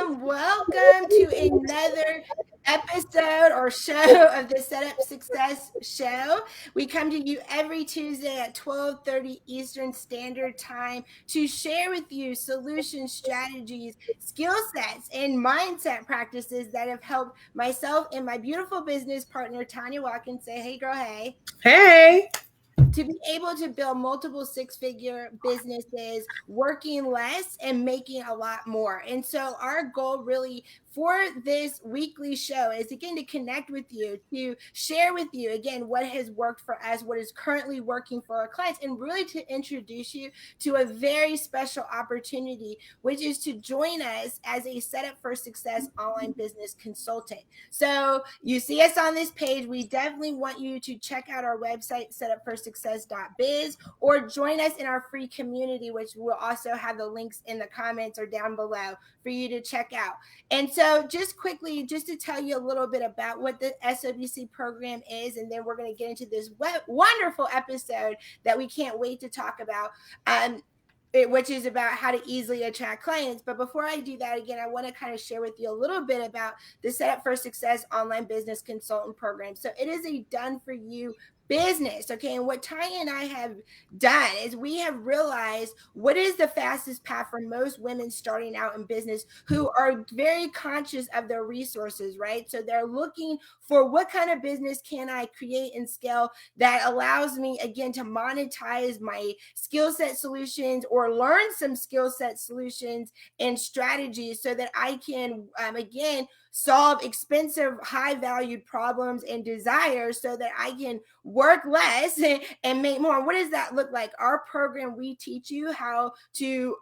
Welcome to another episode or show of the Setup Success Show. We come to you every Tuesday at 12:30 Eastern Standard Time to share with you solutions, strategies, skill sets, and mindset practices that have helped myself and my beautiful business partner, Tanya Watkins, say, hey, girl, hey. Hey. To be able to build multiple six-figure businesses, working less and making a lot more. And so our goal really for this weekly show is again to connect with you, to share with you again what has worked for us, what is currently working for our clients, and really to introduce you to a very special opportunity, which is to join us as a Setup for Success online business consultant. So you see us on this page. We definitely want you to check out our website, setupforsuccess.biz, or join us in our free community, which we'll also have the links in the comments or down below for you to check out. And so just quickly, just to tell you a little bit about what the SOBC program is, and then we're going to get into this wonderful episode that we can't wait to talk about. Which is about how to easily attract clients. But before I do that, again, I want to kind of share with you a little bit about the Setup for Success online business consultant program. So it is a done for you business. Okay. And what Tanya and I have done is we have realized what is the fastest path for most women starting out in business who are very conscious of their resources, right? So they're looking for what kind of business can I create and scale that allows me again to monetize my skill set solutions or learn some skill set solutions and strategies so that I can again solve expensive, high valued problems and desires so that I can work less and make more. What does that look like? Our program, we teach you how to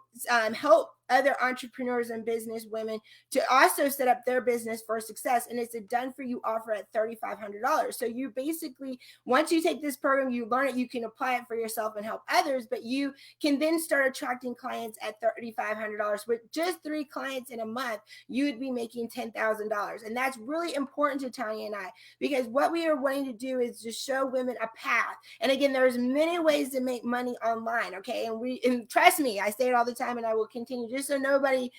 help other entrepreneurs and business women to also set up their business for success. And it's a done for you offer at $3,500. So you basically, once you take this program, you learn it, you can apply it for yourself and help others, but you can then start attracting clients at $3,500. With just 3 clients in a month, you would be making $10,000. And that's really important to Tanya and I, because what we are wanting to do is just show women a path. And again, there's many ways to make money online. Okay. And trust me, I say it all the time and I will continue, just so nobody,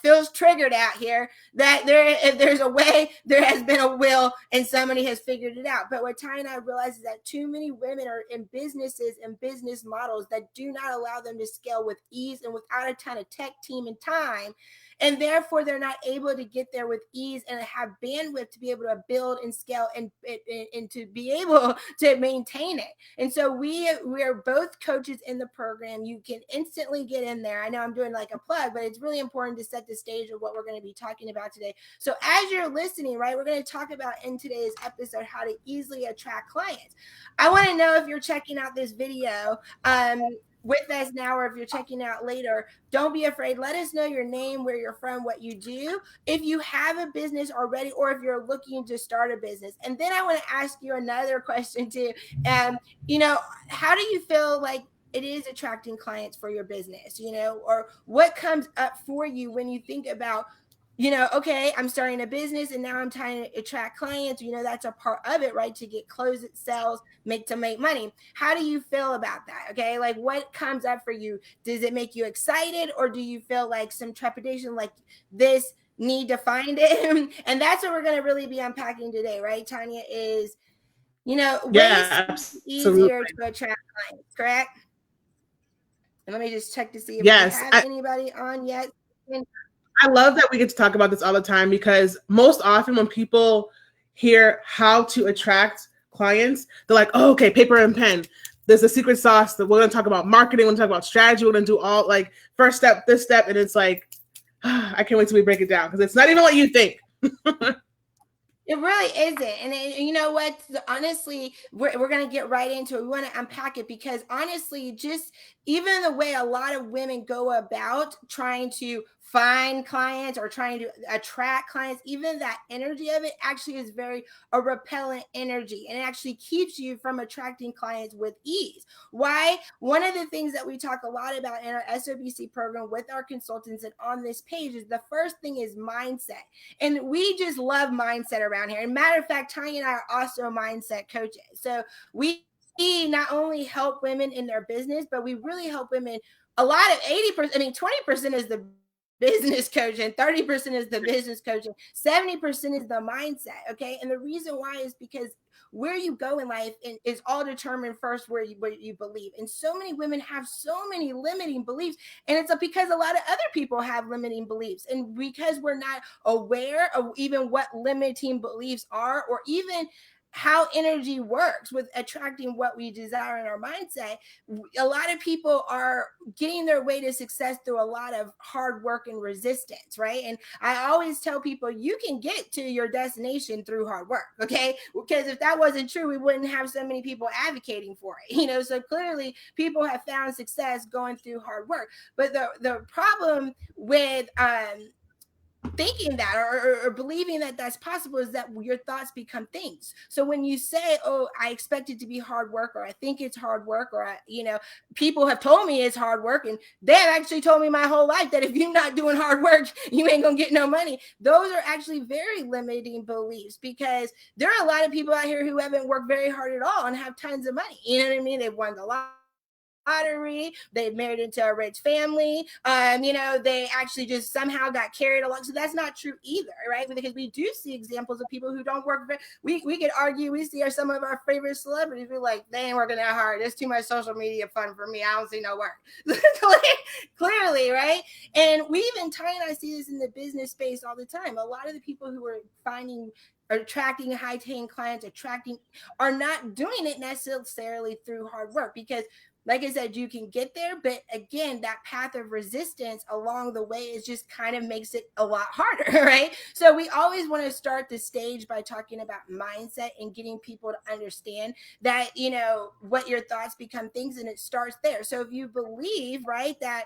feels triggered out here, that if there's a way, there has been a will and somebody has figured it out. But what Ty and I realize is that too many women are in businesses and business models that do not allow them to scale with ease and without a ton of tech team and time. And therefore, they're not able to get there with ease and have bandwidth to be able to build and scale and to be able to maintain it. And so we are both coaches in the program. You can instantly get in there. I know I'm doing like a plug, but it's really important to set the stage of what we're going to be talking about today. So as you're listening, right, we're going to talk about in today's episode how to easily attract clients. I want to know if you're checking out this video with us now, or if you're checking out later, don't be afraid. Let us know your name, where you're from, what you do, if you have a business already, or if you're looking to start a business. And then I want to ask you another question too. How do you feel like it is attracting clients for your business, or what comes up for you when you think about, okay, I'm starting a business and now I'm trying to attract clients. That's a part of it, right? To get close it, sales, make money. How do you feel about that? Okay. Like what comes up for you? Does it make you excited, or do you feel like some trepidation, like this need to find it? And that's what we're going to really be unpacking today, right? Tanya, is, ways Yeah, to make it absolutely. easier to attract clients, correct? And let me just check to see if we Yes. have anybody on yet. I love that we get to talk about this all the time, because most often when people hear how to attract clients, they're like, oh, okay, paper and pen. There's a secret sauce that we're going to talk about marketing. We're going to talk about strategy. We're going to do all like first step, this step. And it's like, I can't wait till we break it down, because it's not even what you think. It really isn't. And you know what? Honestly, we're going to get right into it. We want to unpack it because honestly, just even the way a lot of women go about trying to find clients or trying to attract clients, even that energy of it actually is very a repellent energy, and it actually keeps you from attracting clients with ease. Why? One of the things that we talk a lot about in our SOBC program with our consultants and on this page is the first thing is mindset. And we just love mindset around here. And matter of fact, Tanya and I are also mindset coaches. So we not only help women in their business, but we really help women. A lot of 80%, 20% is the business coaching, 30% is the business coaching, 70% is the mindset. Okay. And the reason why is because where you go in life is all determined first what you believe. And so many women have so many limiting beliefs. And it's because a lot of other people have limiting beliefs. And because we're not aware of even what limiting beliefs are, or even how energy works with attracting what we desire in our mindset, a lot of people are getting their way to success through a lot of hard work and resistance, right? And I always tell people you can get to your destination through hard work, okay? Because if that wasn't true, we wouldn't have so many people advocating for it, so clearly people have found success going through hard work. But the problem with thinking that or believing that that's possible is that your thoughts become things. So when you say, oh, I expect it to be hard work, or I think it's hard work, or people have told me it's hard work, and they've actually told me my whole life that if you're not doing hard work, you ain't gonna get no money. Those are actually very limiting beliefs, because there are a lot of people out here who haven't worked very hard at all and have tons of money. You know what I mean? They've won the lottery, they married into a rich family, they actually just somehow got carried along. So that's not true either, right? Because we do see examples of people who don't work we could argue, we see some of our favorite celebrities, we're like, they ain't working that hard, there's too much social media fun for me, I don't see no work. Clearly, right? And we even, Ty and I see this in the business space all the time. A lot of the people who are attracting high-paying clients, are not doing it necessarily through hard work, because like I said, you can get there, but again, that path of resistance along the way is just kind of makes it a lot harder, right? So we always want to start the stage by talking about mindset and getting people to understand that, what your thoughts become things, and it starts there. So if you believe, right, that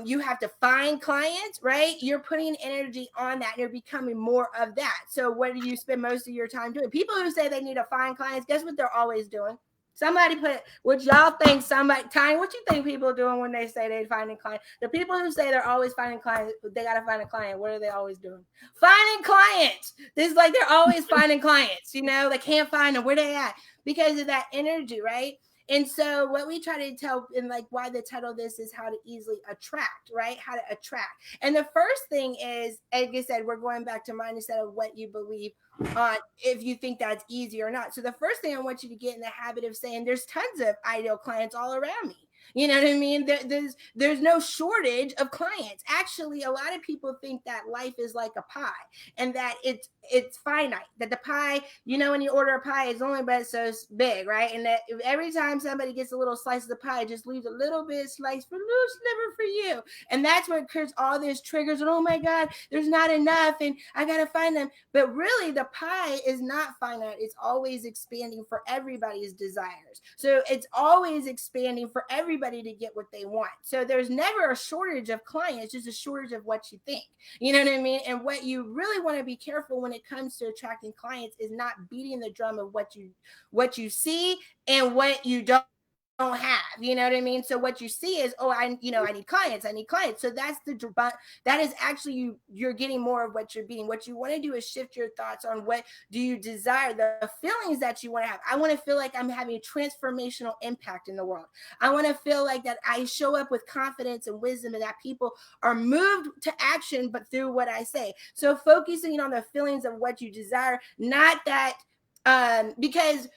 you have to find clients, right, you're putting energy on that and you're becoming more of that. So what do you spend most of your time doing? People who say they need to find clients, guess what they're always doing? Somebody put, what y'all think Tiny, what you think people are doing when they say they're finding clients? The people who say they're always finding clients, they got to find a client. What are they always doing? Finding clients. This is like they're always finding clients, they can't find them. Where they at? Because of that energy, right? And so what we try to tell, and like why the title of this is how to easily attract, right? How to attract. And the first thing is, like I said, we're going back to mindset of what you believe if you think that's easy or not. So the first thing I want you to get in the habit of saying, there's tons of ideal clients all around me. You know what I mean? There's no shortage of clients. Actually, a lot of people think that life is like a pie, and that it's finite. That the pie, when you order a pie, it's only but so big, right? And that every time somebody gets a little slice of the pie, it just leaves a little bit of slice for a little sliver for you. And that's what occurs, all these triggers. And oh my God, there's not enough, and I gotta find them. But really, the pie is not finite. It's always expanding for everybody's desires. So it's always expanding for everybody to get what they want. So there's never a shortage of clients, just a shortage of what you think. You know what I mean? And what you really want to be careful when it comes to attracting clients is not beating the drum of what you see and what you don't have. You know what I mean? So what you see is, oh, I need clients. So that's that is actually you're getting more of what you're being. What you want to do is shift your thoughts on what do you desire, the feelings that you want to have. I want to feel like I'm having a transformational impact in the world. I want to feel like that I show up with confidence and wisdom, and that people are moved to action, but through what I say. So focusing on the feelings of what you desire, not that because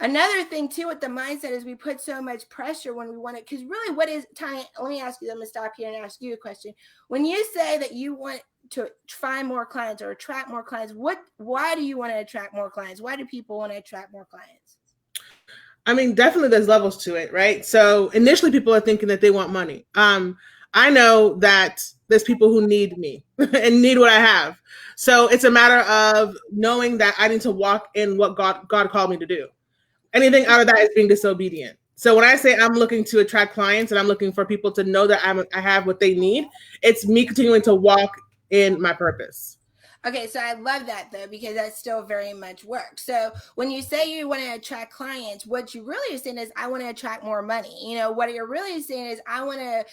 another thing too with the mindset is we put so much pressure when we want it. Because really, what is time? Let me ask you. Let me stop here and ask you a question. When you say that you want to find more clients or attract more clients, why do you want to attract more clients? Why do people want to attract more clients? I mean, definitely there's levels to it, right? So initially people are thinking that they want money. I know that there's people who need me and need what I have. So it's a matter of knowing that I need to walk in what God called me to do. Anything out of that is being disobedient. So when I say I'm looking to attract clients and I'm looking for people to know that I have what they need, it's me continuing to walk in my purpose. Okay, so I love that though, because that's still very much work. So when you say you want to attract clients, what you really are saying is, I want to attract more money. What you're really saying is, I want to,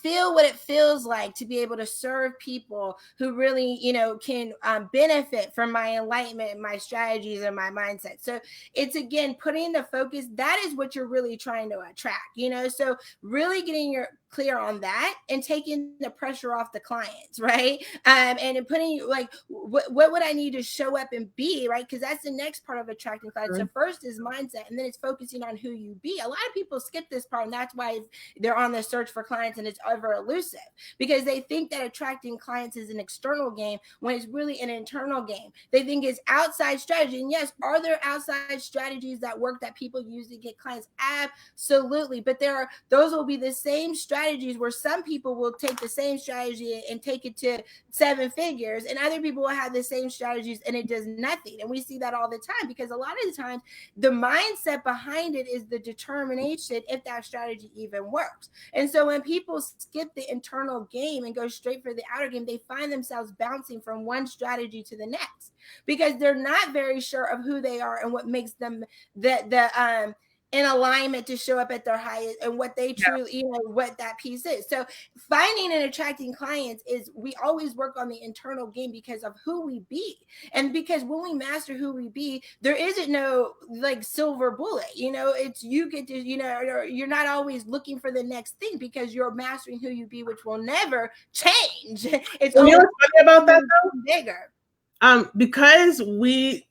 feel what it feels like to be able to serve people who really, can benefit from my enlightenment, my strategies, and my mindset. So it's, again, putting the focus, that is what you're really trying to attract, so really getting clear on that and taking the pressure off the clients, right? And putting like, what would I need to show up and be, right? Because that's the next part of attracting clients. So first is mindset, and then it's focusing on who you be. A lot of people skip this part, and that's why they're on the search for clients and it's over elusive, because they think that attracting clients is an external game when it's really an internal game. They think it's outside strategy. And yes, are there outside strategies that work that people use to get clients? Absolutely. But those will be the same strategies where some people will take the same strategy and take it to 7 figures, and other people will have the same strategies and it does nothing. And we see that all the time, because a lot of the times the mindset behind it is the determination if that strategy even works. And so when people skip the internal game and go straight for the outer game, they find themselves bouncing from one strategy to the next, because they're not very sure of who they are and what makes them in alignment to show up at their highest, and what they truly, what that piece is. So finding and attracting clients is, we always work on the internal game because of who we be. And because when we master who we be, there isn't no like silver bullet, it's, you get to, you're not always looking for the next thing, because you're mastering who you be, which will never change. It's what's funny about that though? Bigger. Because we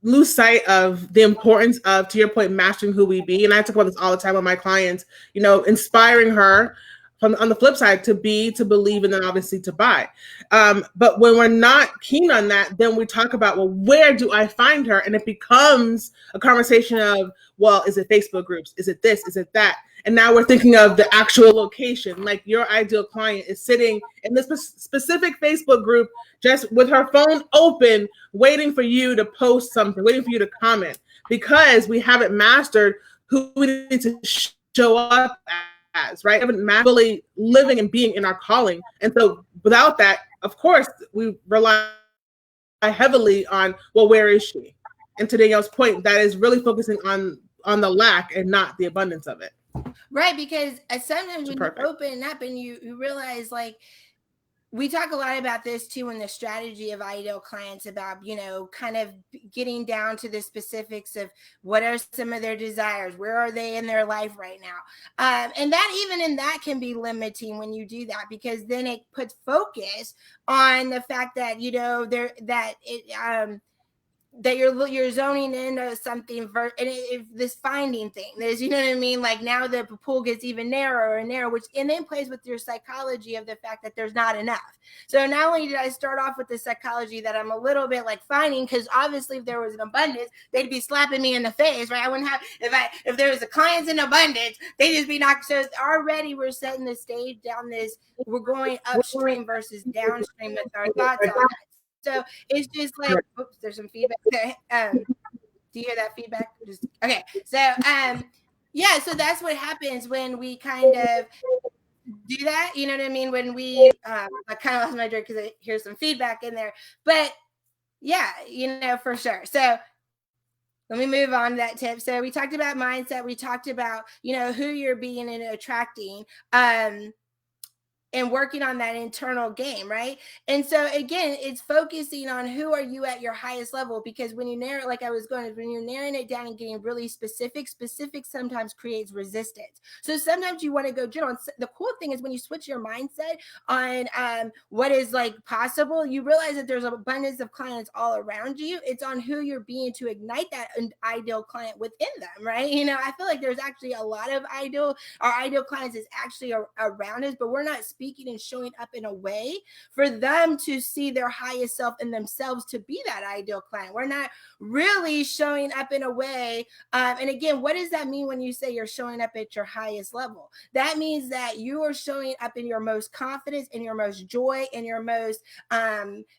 lose sight of the importance of, to your point, mastering who we be. And I talk about this all the time with my clients, inspiring her on the flip side to believe, and then obviously to buy. But when we're not keen on that, then we talk about, well, where do I find her? And it becomes a conversation of, well, is it Facebook groups? Is it this? Is it that? And now we're thinking of the actual location. Like, your ideal client is sitting in this specific Facebook group, just with her phone open, waiting for you to post something, waiting for you to comment, because we haven't mastered who we need to show up as, right? We haven't mastered living and being in our calling. And so without that, of course, we rely heavily on, well, where is she? And to Danielle's point, that is really focusing on the lack and not the abundance of it. Right, because sometimes when you open up and you realize, like, we talk a lot about this too in the strategy of ideal clients, about, kind of getting down to the specifics of what are some of their desires, where are they in their life right now, and that even in that can be limiting when you do that, because then it puts focus on the fact that that you're zoning into something, and if this finding thing, there's, you know what I mean? Like, now the pool gets even narrower and narrower, which, and then plays with your psychology of the fact that there's not enough. So not only did I start off with the psychology that I'm a little bit like finding, because obviously if there was an abundance, they'd be slapping me in the face, right? I wouldn't have, if there was a clients in abundance, they'd just be knocked. So already we're setting the stage down this, we're going upstream versus downstream with our thoughts on it. So it's just like, oops, there's some feedback there. Do you hear that feedback? Okay. So, yeah, so that's what happens when we kind of do that. You know what I mean? When we, I kind of lost my drink because I hear some feedback in there, but yeah, for sure. So let me move on to that tip. So we talked about mindset. We talked about, who you're being and attracting. And working on that internal game, right? And so again, it's focusing on who are you at your highest level, because when you narrow, like I was going, when you're narrowing it down and getting really specific sometimes creates resistance. So sometimes you want to go general. And the cool thing is when you switch your mindset on what is like possible, you realize that there's an abundance of clients all around you. It's on who you're being to ignite that ideal client within them, right? I feel like there's actually a lot of our ideal clients is actually around us, but we're not speaking and showing up in a way for them to see their highest self in themselves to be that ideal client. We're not really showing up in a way. And again, what does that mean when you say you're showing up at your highest level? That means that you are showing up in your most confidence, in your most joy, in your most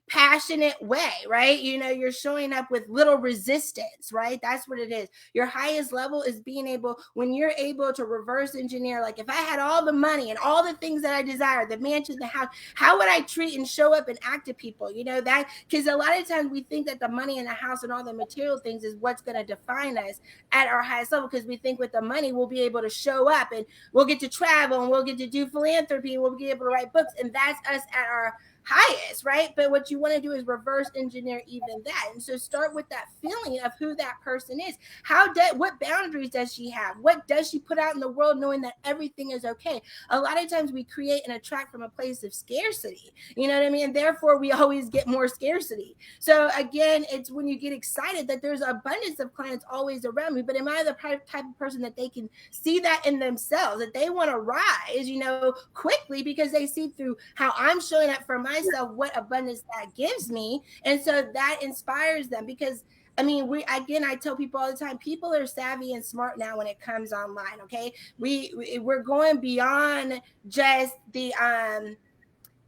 passionate way, right? You're showing up with little resistance, right? That's what it is. Your highest level is being able, when you're able to reverse engineer, like, if I had all the money and all the things that I desire, the mansion, the house, how would I treat and show up and act to people? That, because a lot of times we think that the money and the house and all the material things is what's going to define us at our highest level, because we think with the money we'll be able to show up and we'll get to travel and we'll get to do philanthropy and we'll be able to write books, and that's us at our highest, right? But what you want to do is reverse engineer even that. And so start with that feeling of who that person is. What boundaries does she have? What does she put out in the world knowing that everything is okay? A lot of times we create and attract from a place of scarcity, you know what I mean? And therefore we always get more scarcity. So again, it's when you get excited that there's abundance of clients always around me, but am I the type of person that they can see that in themselves, that they want to rise, you know, quickly because they see through how I'm showing up for myself, what abundance that gives me. And so that inspires them because I mean, I tell people all the time, people are savvy and smart now when it comes online. Okay. We're going beyond just the,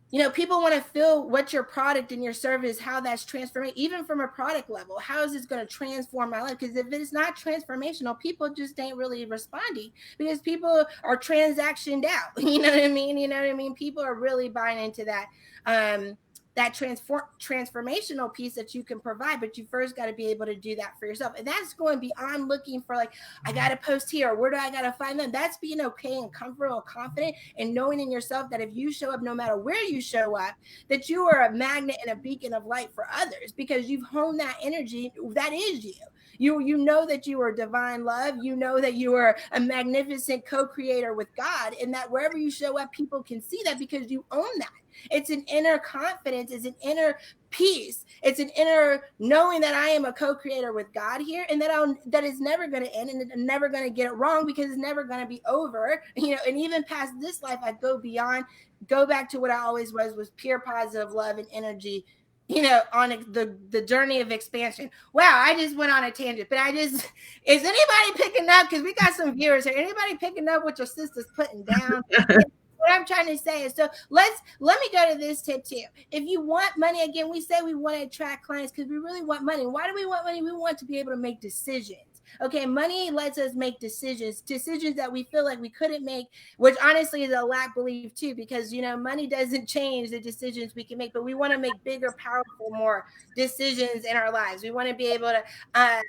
you know, people want to feel what your product and your service, how that's transforming, even from a product level. How is this going to transform my life? Because if it's not transformational, people just ain't really responding because people are transactioned out. You know what I mean? You know what I mean? People are really buying into that. That transformational piece that you can provide, but you first got to be able to do that for yourself. And that's going beyond looking for like, I got to post here. Where do I got to find them? That's being okay and comfortable and confident and knowing in yourself that if you show up, no matter where you show up, that you are a magnet and a beacon of light for others because you've honed that energy. That is you. You know that you are divine love. You know that you are a magnificent co-creator with God, and that wherever you show up, people can see that because you own that. It's an inner confidence. It's an inner peace. It's an inner knowing that I am a co-creator with God here, and that is never going to end, and I'm never going to get it wrong because it's never going to be over. You know, and even past this life, I go back to what I always was pure positive love and energy. You know, on the journey of expansion. Wow, I just went on a tangent, but is anybody picking up? Because we got some viewers here. Anybody picking up what your sister's putting down? What I'm trying to say is, so let me go to this tip too. If you want money, again, we say we want to attract clients because we really want money. Why do we want money? We want to be able to make decisions. Okay, money lets us make decisions that we feel like we couldn't make, which honestly is a lack belief too, because you know, money doesn't change the decisions we can make, but we want to make bigger, powerful, more decisions in our lives. We want to be able to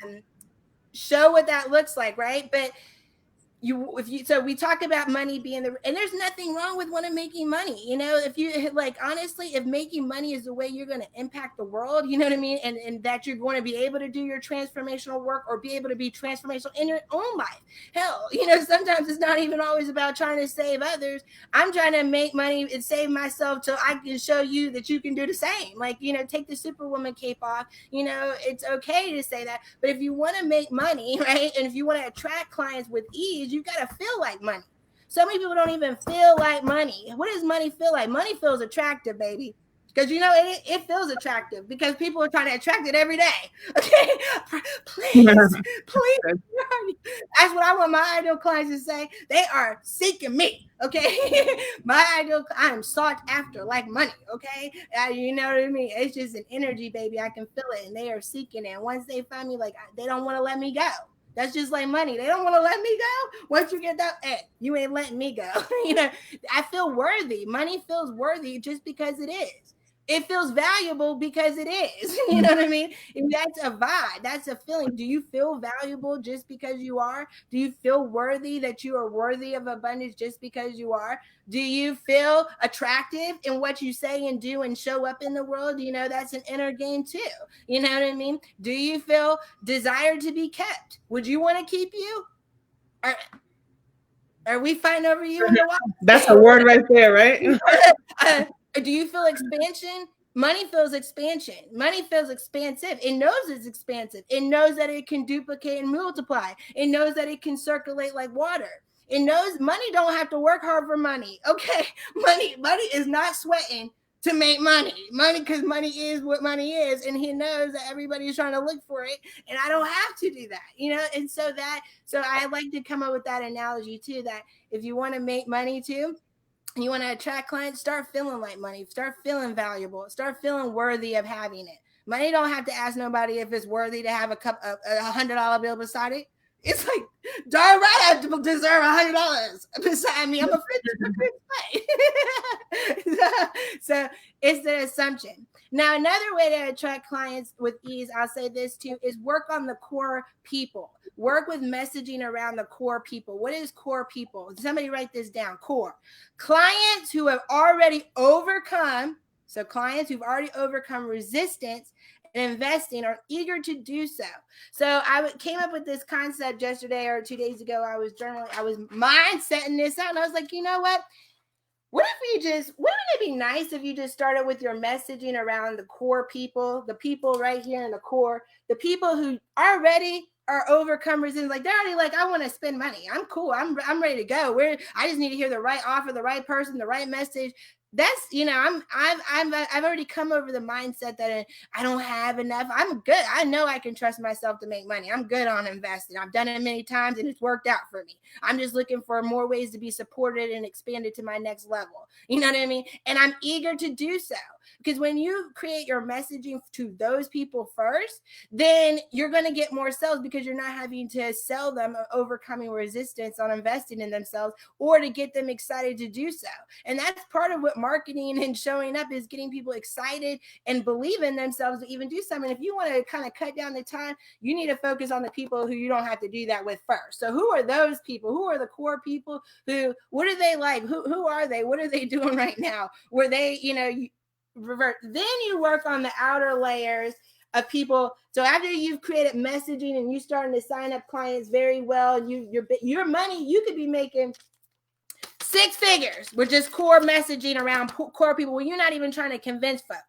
show what that looks like, right? But so we talk about money being and there's nothing wrong with making money. You know, if you like, honestly, if making money is the way you're going to impact the world, you know what I mean? And that you're going to be able to do your transformational work or be able to be transformational in your own life. Hell, you know, sometimes it's not even always about trying to save others. I'm trying to make money and save myself so I can show you that you can do the same. Like, you know, take the superwoman cape off. You know, it's okay to say that. But if you want to make money, right? And if you want to attract clients with ease, you got to feel like money. So many people don't even feel like money. What does money feel like? Money feels attractive, baby. Because, you know, it feels attractive because people are trying to attract it every day. Okay? Please. That's what I want my ideal clients to say. They are seeking me. Okay? I am sought after like money. Okay? You know what I mean? It's just an energy, baby. I can feel it. And they are seeking it. And once they find me, like, they don't want to let me go. That's just like money. They don't want to let me go. Once you get that, you ain't letting me go. You know, I feel worthy. Money feels worthy just because it is. It feels valuable because it is. You know what I mean? And that's a vibe. That's a feeling. Do you feel valuable just because you are? Do you feel worthy that you are worthy of abundance just because you are? Do you feel attractive in what you say and do and show up in the world? You know, that's an inner game too. You know what I mean? Do you feel desired to be kept? Would you want to keep you? Are we fighting over you in the water? That's a word right there, right? Do you feel expansion? Money feels expansion. Money feels expansive. It knows it's expansive. It knows that it can duplicate and multiply. It knows that it can circulate like water. It knows money don't have to work hard for money. Okay, money is not sweating to make money, because money is what money is, and he knows that everybody's trying to look for it, and I don't have to do that, you know. And so I like to come up with that analogy too, that if you want to make money too, you want to attract clients, start feeling like money, start feeling valuable, start feeling worthy of having it. Money don't have to ask nobody if it's worthy to have a $100 bill beside it. It's like, darn right, I deserve $100 beside me. I'm a rich. So it's the assumption. Now, another way to attract clients with ease, I'll say this too, is work on the core people. Work with messaging around the core people. What is core people? Somebody write this down. Core. Clients who have already overcome So clients who've already overcome resistance and investing are eager to do so. So I came up with this concept yesterday or 2 days ago. I was journaling, I was mindsetting this out, and I was like, you know what? Wouldn't it be nice if you just started with your messaging around the core people, the people right here in the core, the people who already are overcome resistance, like they're already like, I want to spend money. I'm cool. I'm ready to go. I just need to hear the right offer, the right person, the right message. That's, I've already come over the mindset that I don't have enough. I'm good. I know I can trust myself to make money. I'm good on investing. I've done it many times and it's worked out for me. I'm just looking for more ways to be supported and expanded to my next level. You know what I mean? And I'm eager to do so, because when you create your messaging to those people first, then you're going to get more sales, because you're not having to sell them overcoming resistance on investing in themselves or to get them excited to do so. And that's part of what marketing and showing up is, getting people excited and believe in themselves to even do something. If you want to kind of cut down the time, you need to focus on the people who you don't have to do that with first. So who are those people? Who are the core people? What are they like? Who are they? What are they doing right now? Were they, revert? Then you work on the outer layers of people. So after you've created messaging and you starting to sign up clients very well, your money, you could be making 6 figures with just core messaging around core people when you're not even trying to convince folks.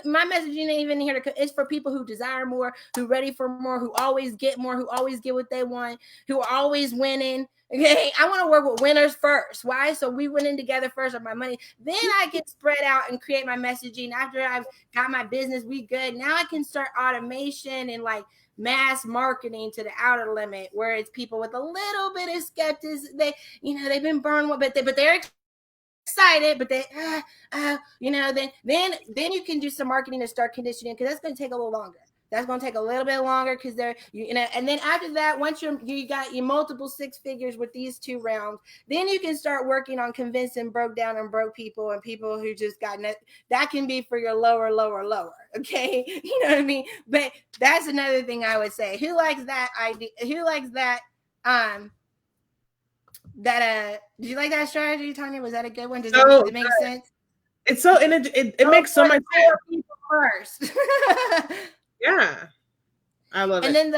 My messaging ain't even here it's for people who desire more, who ready for more, who always get more, who always get what they want, who are always winning. Okay, I want to work with winners first. Why? So we went in together first on my money. Then I can spread out and create my messaging. After I've got my business, we good. Now I can start automation and like mass marketing to the outer limit, where it's people with a little bit of skepticism. They've been burned, but they're excited, but then you can do some marketing to start conditioning, because that's going to take a little longer. That's going to take a little bit longer, because and then after that, once you got your multiple 6 figures with these 2 rounds, then you can start working on convincing broke down and broke people and people who just got that can be for your lower. Okay. You know what I mean? But that's another thing I would say. Who likes that idea? Who likes that? Did you like that strategy, Tanya? Was that a good one? Does it make sense? It's so it makes so much sense. People first. Yeah. I love it. And then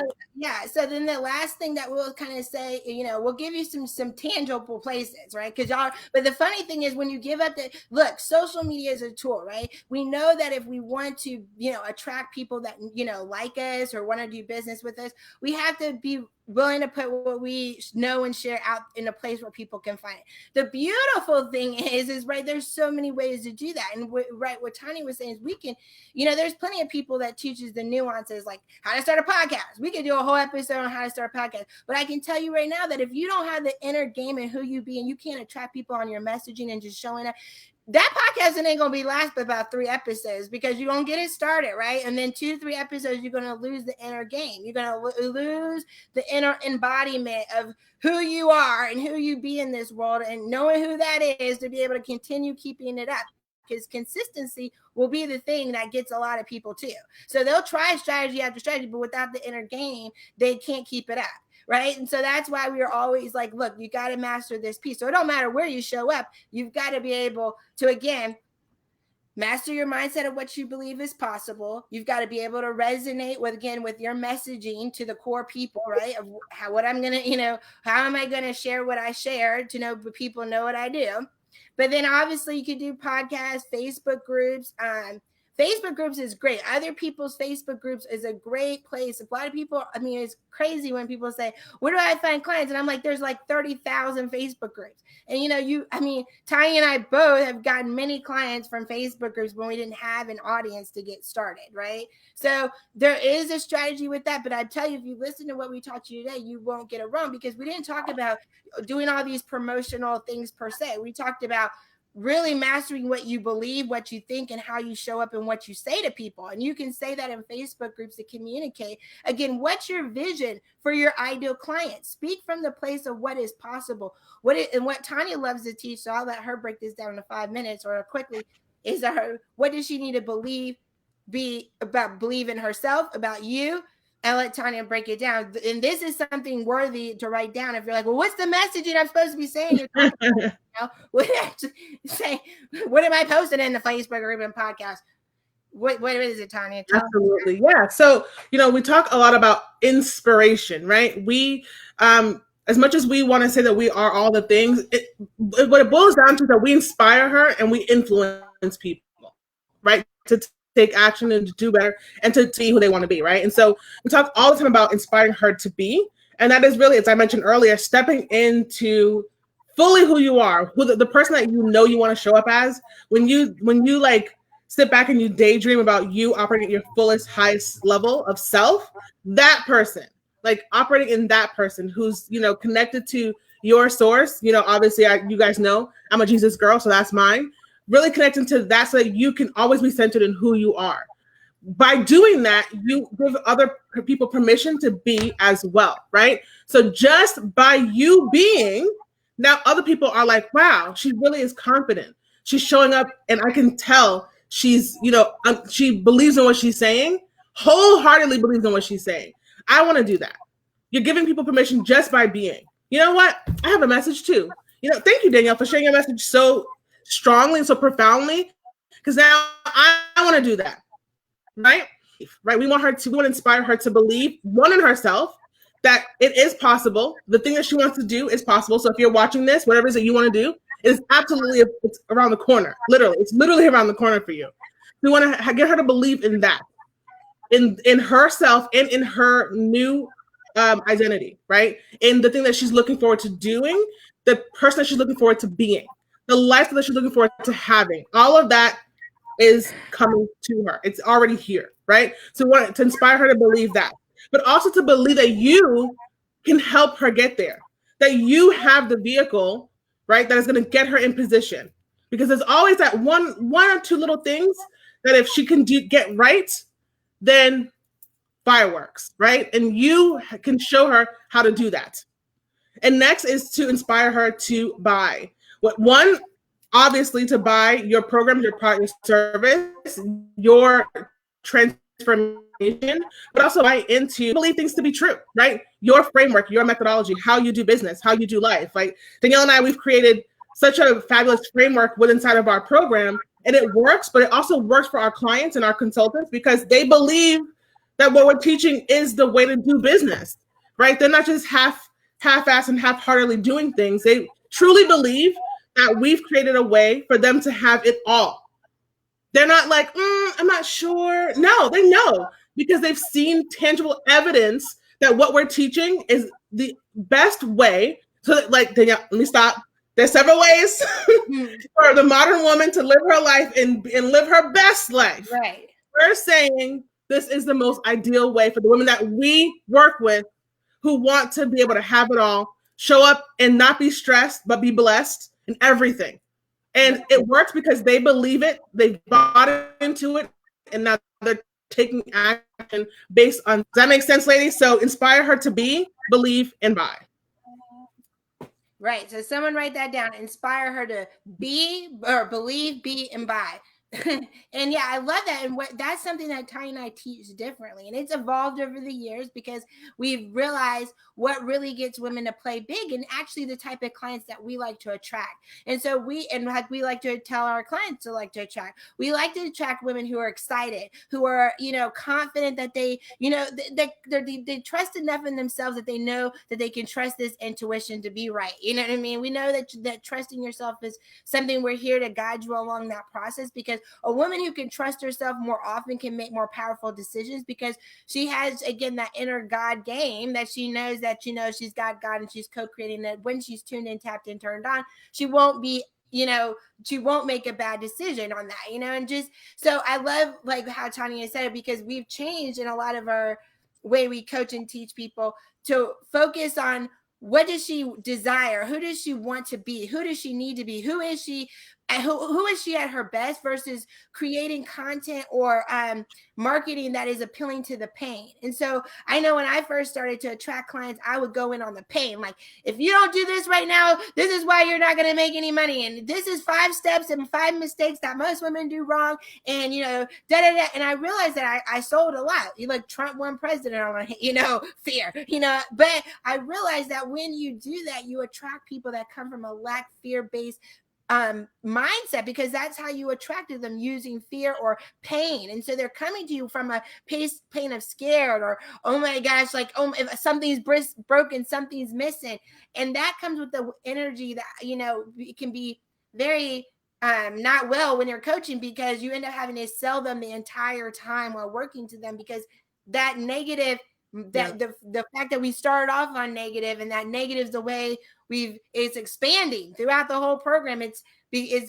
so then the last thing that we'll kind of say, we'll give you some tangible places, right? But the funny thing is, when you give up look, social media is a tool, right? We know that if we want to, attract people that, like us or want to do business with us, we have to be willing to put what we know and share out in a place where people can find it. The beautiful thing is right, there's so many ways to do that. And what Tanya was saying is, we can, there's plenty of people that teaches the nuances, like how to start a podcast. We could do a whole episode on how to start a podcast. But I can tell you right now that if you don't have the inner game and who you be, and you can't attract people on your messaging and just showing up, that podcast ain't gonna be last but about 3 episodes, because you're gonna get it started, right? And then 2-3 episodes, you're gonna lose the inner game. You're gonna lose the inner embodiment of who you are and who you be in this world, and knowing who that is to be able to continue keeping it up. Because consistency will be the thing that gets a lot of people too. So they'll try strategy after strategy, but without the inner game, they can't keep it up. Right. And so that's why we are always like, look, you got to master this piece. So it don't matter where you show up. You've got to be able to, again, master your mindset of what you believe is possible. You've got to be able to resonate with your messaging to the core people, right? Of how am I going to share what I shared to know people know what I do. But then obviously you could do podcasts, Facebook groups. Facebook groups is great. Other people's Facebook groups is a great place. A lot of people, it's crazy when people say, where do I find clients? And I'm like, there's like 30,000 Facebook groups. And Tanya and I both have gotten many clients from Facebook groups when we didn't have an audience to get started, right? So there is a strategy with that. But I tell you, if you listen to what we taught you today, you won't get it wrong, because we didn't talk about doing all these promotional things per se. We talked about really mastering what you believe, what you think, and how you show up and what you say to people. And you can say that in Facebook groups to communicate. Again, what's your vision for your ideal client? Speak from the place of what is possible. And what Tanya loves to teach, so I'll let her break this down in 5 minutes or quickly, is what does she need to believe in herself, about you, and let Tanya break it down. And this is something worthy to write down. If you're like, well, what's the message I'm supposed to be saying? You're talking about, you know, what say, what am I posting in the Facebook group and podcast? What is it, Tanya? Absolutely. Yeah. So, we talk a lot about inspiration, right? We, as much as we want to say that we are all the things, what it boils down to is that we inspire her and we influence people, right? To take action and to do better and to be who they want to be, right? And so we talk all the time about inspiring her to be. And that is really, as I mentioned earlier, stepping into fully who you are, who the person that you want to show up as. When you like sit back and you daydream about you operating at your fullest, highest level of self, that person, like operating in that person who's, connected to your source, obviously you guys know I'm a Jesus girl, so that's mine. Really connecting to that so that you can always be centered in who you are. By doing that, you give other people permission to be as well, right? So just by you being, now other people are like, wow, she really is confident. She's showing up and I can tell she's, she believes in what she's saying, wholeheartedly believes in what she's saying. I want to do that. You're giving people permission just by being. You know what? I have a message too. Thank you, Danielle, for sharing your message so strongly and so profoundly, because now I want to do that. Right? We want to inspire her to believe, one, in herself, that it is possible. The thing that she wants to do is possible. So if you're watching this, whatever it is that you want to do, it's absolutely, it's around the corner. Literally, it's literally around the corner for you. We want to get her to believe in that, in herself and in her new identity, right? In the thing that she's looking forward to doing, the person that she's looking forward to being, the life that she's looking forward to having. All of that is coming to her. It's already here, right? So we want to inspire her to believe that, but also to believe that you can help her get there, that you have the vehicle, right, that is going to get her in position. Because there's always that one or two little things that if she can get right, then fireworks, right? And you can show her how to do that. And next is to inspire her to buy. One, obviously, to buy your program, your product, your service, your transformation, but also buy into believe things to be true, right? Your framework, your methodology, how you do business, how you do life. Like Danielle and I, we've created such a fabulous framework inside of our program, and it works, but it also works for our clients and our consultants because they believe that what we're teaching is the way to do business, right? They're not just half-assed and half-heartedly doing things. They truly believe that we've created a way for them to have it all. They're not like, I'm not sure. No, they know because they've seen tangible evidence that what we're teaching is the best way. So that, like, Danielle, let me stop. There's several ways for the modern woman to live her life and live her best life. Right. We're saying this is the most ideal way for the women that we work with who want to be able to have it all, show up and not be stressed, but be blessed in everything. And it works because they believe it, they bought into it, and now they're taking action based on, does that make sense, ladies? So inspire her to be, believe, and buy. Right. So someone write that down. Inspire her to be or believe, be, and buy. And yeah, I love that. And that's something that Tanya and I teach differently. And it's evolved over the years because we've realized what really gets women to play big and actually the type of clients that we like to attract. And so we like to tell our clients to like to attract. We like to attract women who are excited, who are, confident that they, they trust enough in themselves that they know that they can trust this intuition to be right. You know what I mean? We know that trusting yourself is something we're here to guide you along that process, because a woman who can trust herself more often can make more powerful decisions because she has, again, that inner God game that she knows that, she's got God and she's co-creating that. When she's tuned in, tapped in, turned on, she won't be, she won't make a bad decision on that, and just, so I love like how Tanya said it, because we've changed in a lot of our way we coach and teach people to focus on what does she desire? Who does she want to be? Who does she need to be? Who is she who is she at her best versus creating content or marketing that is appealing to the pain. And so I know when I first started to attract clients, I would go in on the pain. Like, if you don't do this right now, this is why you're not going to make any money. And this is 5 steps and 5 mistakes that most women do wrong. And, And I realized that I sold a lot. Like Trump won president on, fear, but I realized that when you do that, you attract people that come from a lack fear-based mindset, because that's how you attracted them, using fear or pain. And so they're coming to you from a pain of scared, or, oh my gosh, like, oh, if something's broken, something's missing. And that comes with the energy that, it can be very not well when you're coaching, because you end up having to sell them the entire time while working to them, because that negative, that the fact that we started off on negative, and that negative is the way it's expanding throughout the whole program. It's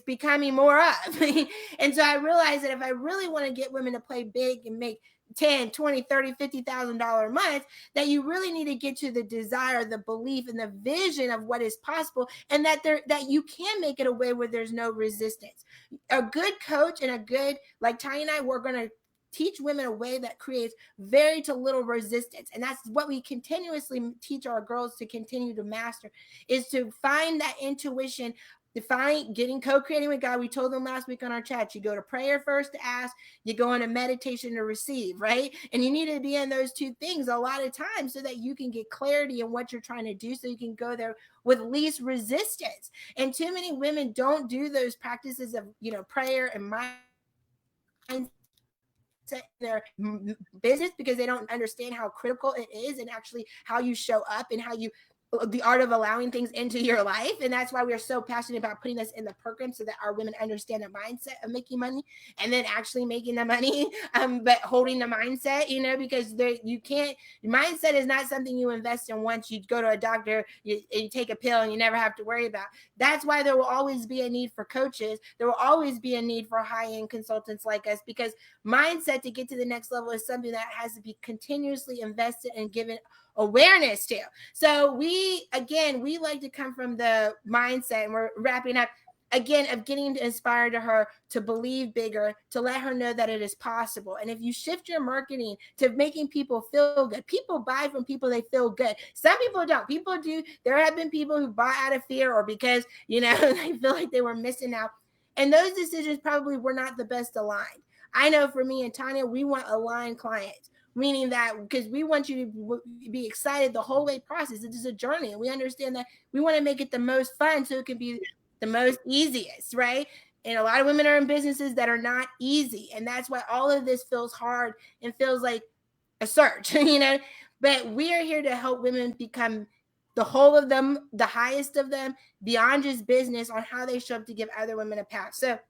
becoming more of. And so I realized that if I really want to get women to play big and make 10, 20, 30, $50,000 months, that you really need to get to the desire, the belief, and the vision of what is possible, and that you can make it a way where there's no resistance. A good coach and a good, like Tanya and I, we're going to teach women a way that creates very to little resistance. And that's what we continuously teach our girls to continue to master, is to find that intuition, getting co-creating with God. We told them last week on our chat, you go to prayer first to ask, you go into meditation to receive, right? And you need to be in those two things a lot of times so that you can get clarity in what you're trying to do, so you can go there with least resistance. And too many women don't do those practices of, prayer and mindset in their business, because they don't understand how critical it is, and actually how you show up, and how you, the art of allowing things into your life. And that's why we're so passionate about putting this in the program, so that our women understand the mindset of making money, and then actually making the money, but holding the mindset, because mindset is not something you invest in once. You go to a doctor, you take a pill, and you never have to worry about. That's why there will always be a need for coaches. There will always be a need for high-end consultants like us, because mindset to get to the next level is something that has to be continuously invested and given awareness to. So we like to come from the mindset, and we're wrapping up again, of getting inspired to her to believe bigger, to let her know that it is possible. And if you shift your marketing to making people feel good, people buy from people they feel good. Some people don't. People do. There have been people who buy out of fear, or because, they feel like they were missing out. And those decisions probably were not the best aligned. I know for me and Tanya, we want aligned clients. Meaning that, because we want you to be excited the whole way process. It is a journey, and we understand that we want to make it the most fun, so it can be the most easiest, right? And a lot of women are in businesses that are not easy, and that's why all of this feels hard and feels like a search, But we are here to help women become the whole of them, the highest of them, beyond just business, on how they show up to give other women a path. So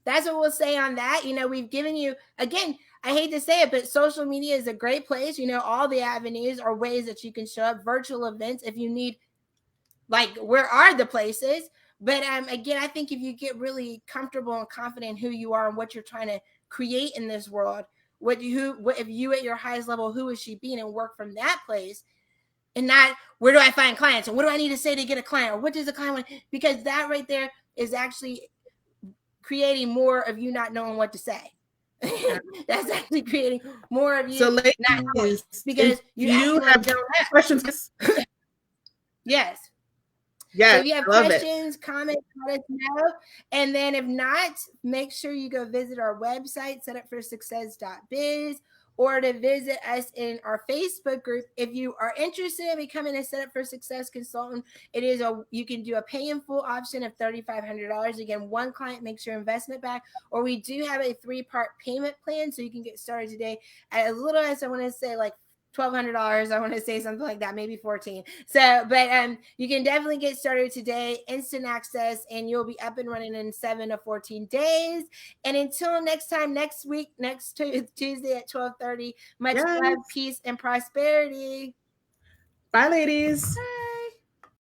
that's what we'll say on that. We've given you, again, I hate to say it, but social media is a great place. All the avenues are ways that you can show up, virtual events if you need, like, where are the places? But again, I think if you get really comfortable and confident in who you are and what you're trying to create in this world, if you at your highest level, who is she being, and work from that place, and not, where do I find clients, and what do I need to say to get a client, or what does a client want? Because that right there is actually creating more of you not knowing what to say. That's actually creating more of you. So, ladies, not knowing, because you have questions. Yes. Yeah. So if you have questions, comments, let us know. And then if not, make sure you go visit our website, setupforsuccess.biz, or to visit us in our Facebook group. If you are interested in becoming a Set Up for Success consultant, you can do a pay in full option of $3,500. Again, one client makes your investment back, or we do have a 3-part payment plan, so you can get started today at as little as, I want to say, like $1,200. I want to say something like that, maybe 14. So, but you can definitely get started today, instant access, and you'll be up and running in 7 to 14 days. And until next time, next week, next Tuesday at 12:30, much love, peace, and prosperity. Bye, ladies. Bye.